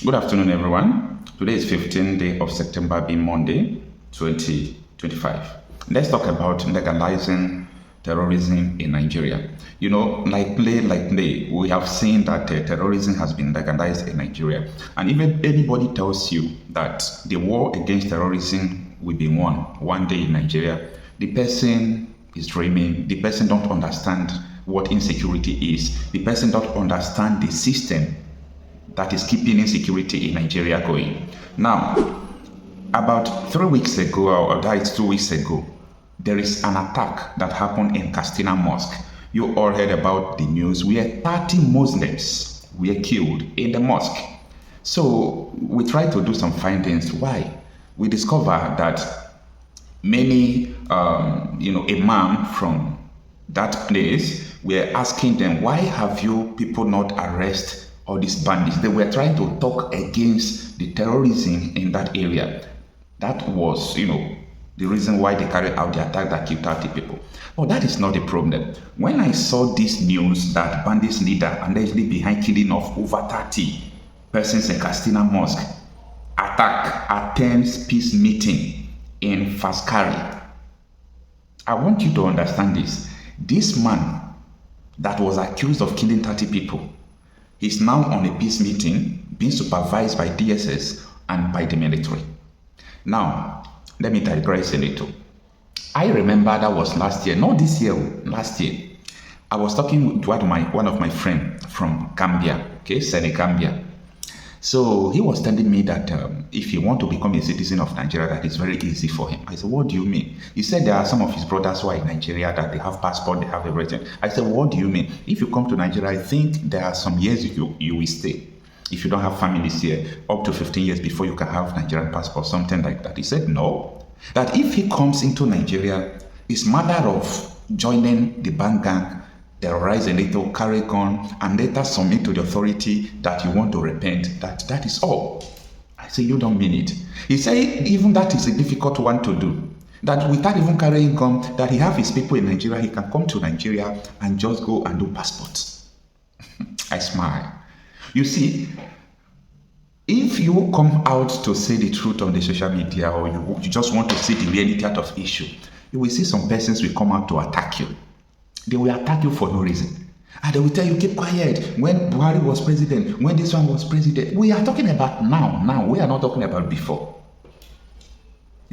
Good afternoon, everyone. Today is 15th day of September, being Monday, 2025. Let's talk about legalizing terrorism in Nigeria. Lately, we have seen that terrorism has been legalized in Nigeria. And if anybody tells you that the war against terrorism will be won one day in Nigeria, the person is dreaming. The person don't understand what insecurity is. The person don't understand the system that is keeping insecurity in Nigeria going. Now, about 3 weeks ago, or that is 2 weeks ago, there is an attack that happened in Kastina Mosque. You all heard about the news where 30 Muslims were killed in the mosque. So we tried to do some findings. Why? We discovered that many, imam from that place were asking them, why have you people not arrested all these bandits? They were trying to talk against the terrorism in that area. That was, the reason why they carried out the attack that killed 30 people. But that is not the problem. When I saw this news that bandits leader allegedly behind killing of over 30 persons in Kastina Mosque attends peace meeting in Faskari, I want you to understand this. This man that was accused of killing 30 people is now on a peace meeting being supervised by DSS and by the military. Now, let me digress a little. I remember that was last year, not this year, last year. I was talking to one of my friends from Gambia, Senegambia. So he was telling me that if you want to become a citizen of Nigeria, that is very easy for him. I said, what do you mean? He said there are some of his brothers who are in Nigeria that they have passport, they have everything. I said, what do you mean? If you come to Nigeria, I think there are some years you will stay. If you don't have families here, up to 15 years before you can have Nigerian passport, something like that. He said, no. That if he comes into Nigeria, it's matter of joining the band gang, terrorize a little, carry gun, and later submit to the authority that you want to repent. That is all. I say, you don't mean it. He said, even that is a difficult one to do. That without even carrying gun, that he have his people in Nigeria, he can come to Nigeria and just go and do passports. I smile. You see, if you come out to say the truth on the social media, or you just want to see the reality out of issue, you will see some persons will come out to attack you. They will attack you for no reason. And they will tell you, keep quiet. When Buhari was president, when this one was president. We are talking about now. We are not talking about before.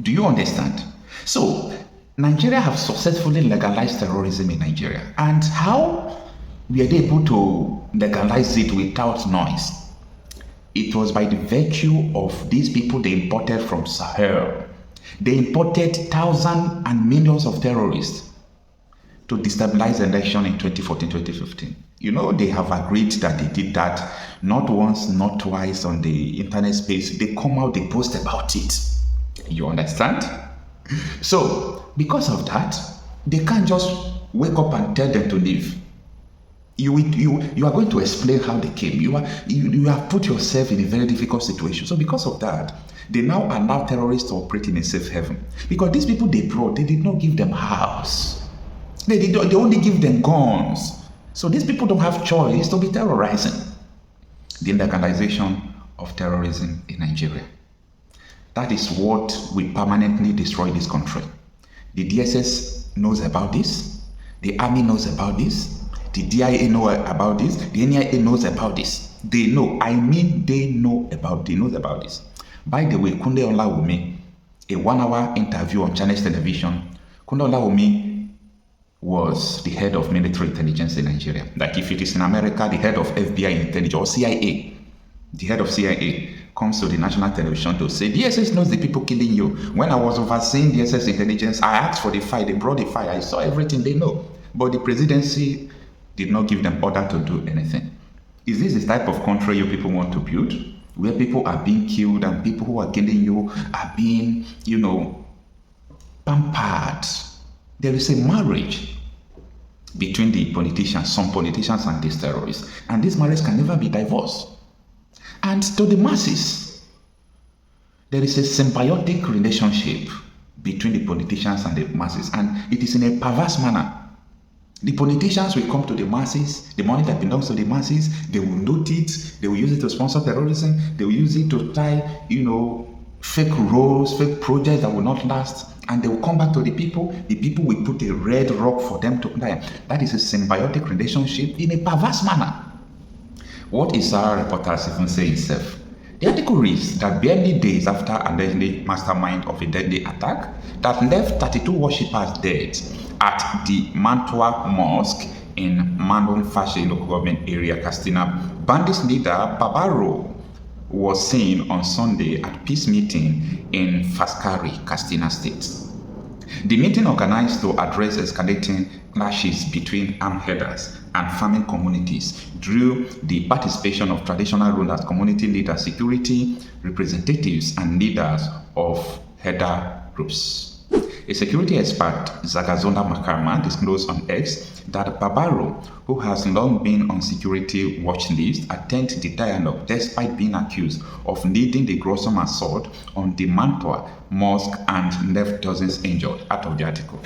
Do you understand? So, Nigeria have successfully legalized terrorism in Nigeria. And how were they able to legalize it without noise? It was by the virtue of these people they imported from Sahel. They imported thousands and millions of terrorists to destabilize the election in 2014-2015. They have agreed that they did that not once, not twice on the internet space. They come out, they post about it. You understand? So, because of that, they can't just wake up and tell them to leave. You are going to explain how they came. You have put yourself in a very difficult situation. So because of that, they now allow terrorists to operate in a safe haven. Because these people they brought, they did not give them house. They only give them guns. So these people don't have choice to be terrorizing. The legalization of terrorism in Nigeria. That is what will permanently destroy this country. The DSS knows about this. The army knows about this. The DIA know about this. The NIA knows about this. They know. They know about this. By the way, Kunle Olawumi, a 1-hour interview on Channels Television, Kunle Olawumi was the head of military intelligence in Nigeria. Like if it is in America, the head of FBI intelligence or CIA, the head of CIA comes to the national television to say, DSS knows the people killing you. When I was overseeing DSS intelligence, I asked for the file. They brought the file. I saw everything they know. But the presidency did not give them order to do anything. Is this the type of country you people want to build? Where people are being killed and people who are killing you are being, pampered. There is a marriage between the politicians, some politicians and these terrorists. And this marriage can never be divorced. And to the masses, there is a symbiotic relationship between the politicians and the masses. And it is in a perverse manner. The politicians will come to the masses, the money that belongs to the masses, they will note it, they will use it to sponsor terrorism, they will use it to tie, fake roles, fake projects that will not last, and they will come back to the people will put a red rock for them to die. That is a symbiotic relationship in a perverse manner. What is our reporters even say itself? The article reads that barely days after allegedly mastermind of a deadly attack that left 32 worshippers dead at the Mantua Mosque in Mandon Fashe local government area, Kastina, bandits leader Babaro was seen on Sunday at peace meeting in Faskari, Kastina State. The meeting, organized to address escalating clashes between armed herders and farming communities, drew the participation of traditional rulers, community leaders, security representatives, and leaders of herder groups. A security expert, Zagazonda Makarma, disclosed on X that Babaro, who has long been on security watch list, attended the dialogue despite being accused of leading the gruesome assault on the Mantua Mosque and left dozens injured. Out of the article.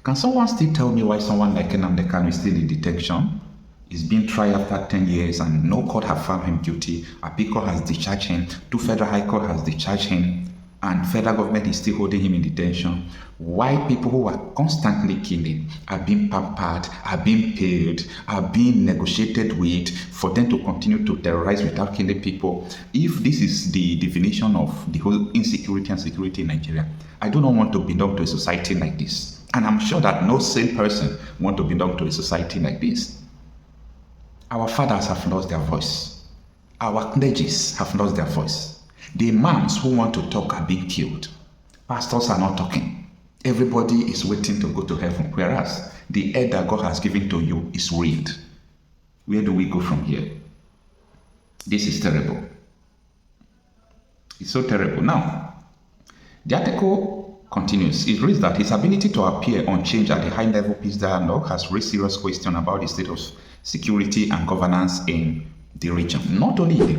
Can someone still tell me why someone like Nnamdi Kanu is still in detention? He's been tried after 10 years and no court has found him guilty. Appeal court has discharged him, 2 federal high court has discharged him, and federal government is still holding him in detention. Why people who are constantly killing are being pampered, are being paid, are being negotiated with for them to continue to terrorize without killing people? If this is the definition of the whole insecurity and security in Nigeria, I do not want to belong to a society like this. And I'm sure that no sane person wants to belong to a society like this. Our fathers have lost their voice. Our clergies have lost their voice. The imams who want to talk are being killed. Pastors are not talking. Everybody is waiting to go to heaven, whereas the air that God has given to you is real. Where do we go from here? This is terrible. It's so terrible. Now, the article continues. It reads that his ability to appear unchanged at the high-level peace dialogue has raised serious questions about the state of security and governance in the region. Not only in the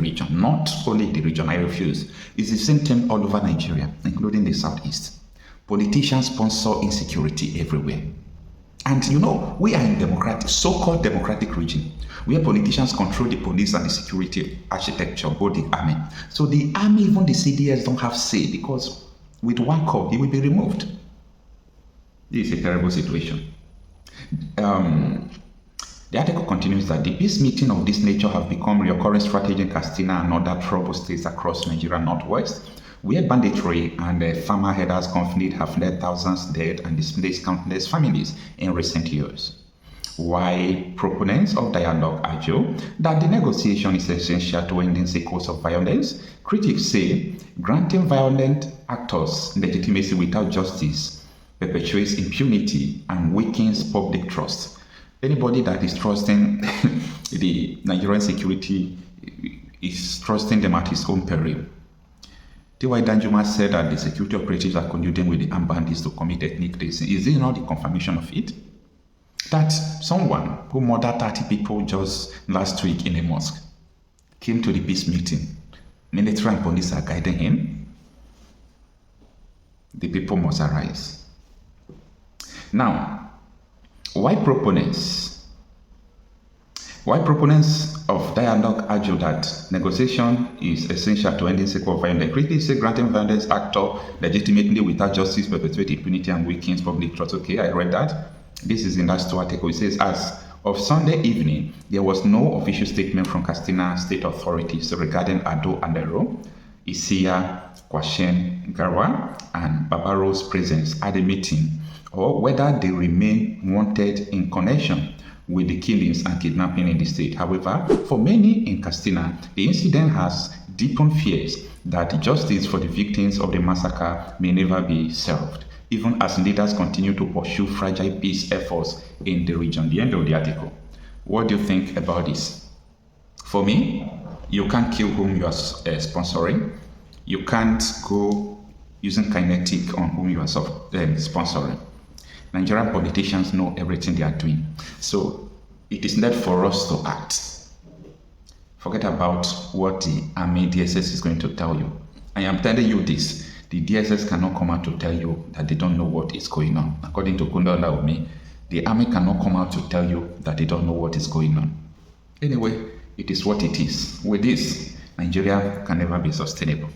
region, I refuse. It's the same thing all over Nigeria, including the southeast. Politicians sponsor insecurity everywhere. And we are in so-called democratic region, where politicians control the police and the security architecture, both the army. So the army, even the CDS, don't have say, because with one call, he will be removed. This is a terrible situation. The article continues that the peace meeting of this nature have become a recurring strategy in Kastina and other troubled states across Nigeria Northwest, where banditry and farmer herders conflict have led thousands dead and displaced countless families in recent years. While proponents of dialogue argue that the negotiation is essential to ending cycles of violence, critics say granting violent actors legitimacy without justice perpetuates impunity and weakens public trust. Anybody that is trusting the Nigerian security is trusting them at his own peril. T.Y. Danjuma said that the security operatives are colluding with the armed bandits to commit ethnic cleansing. Is it not the confirmation of it? That someone who murdered 30 people just last week in a mosque came to the peace meeting. Military and police are guiding him. The people must arise. Now, why proponents of dialogue argue that negotiation is essential to ending cycle of violence? Critics say granting violence actor legitimately without justice perpetuates impunity and weakens public trust. Okay, I read that. This is in that article. It says, as of Sunday evening, there was no official statement from Kastina state authorities regarding Ado Andero, Isia, Kwashen, Garwa, and Babaro's presence at the meeting, or whether they remain wanted in connection with the killings and kidnapping in the state. However, for many in Kastina, the incident has deepened fears that justice for the victims of the massacre may never be served, even as leaders continue to pursue fragile peace efforts in the region. The end of the article. What do you think about this? For me, you can't kill whom you are sponsoring. You can't go using kinetic on whom you are sponsoring. Nigerian politicians know everything they are doing. So it is not for us to act. Forget about what the army DSS is going to tell you. I am telling you this. The DSS cannot come out to tell you that they don't know what is going on. According to Kundala Umi, The army cannot come out to tell you that they don't know what is going on. Anyway, it is what it is. With this, Nigeria can never be sustainable.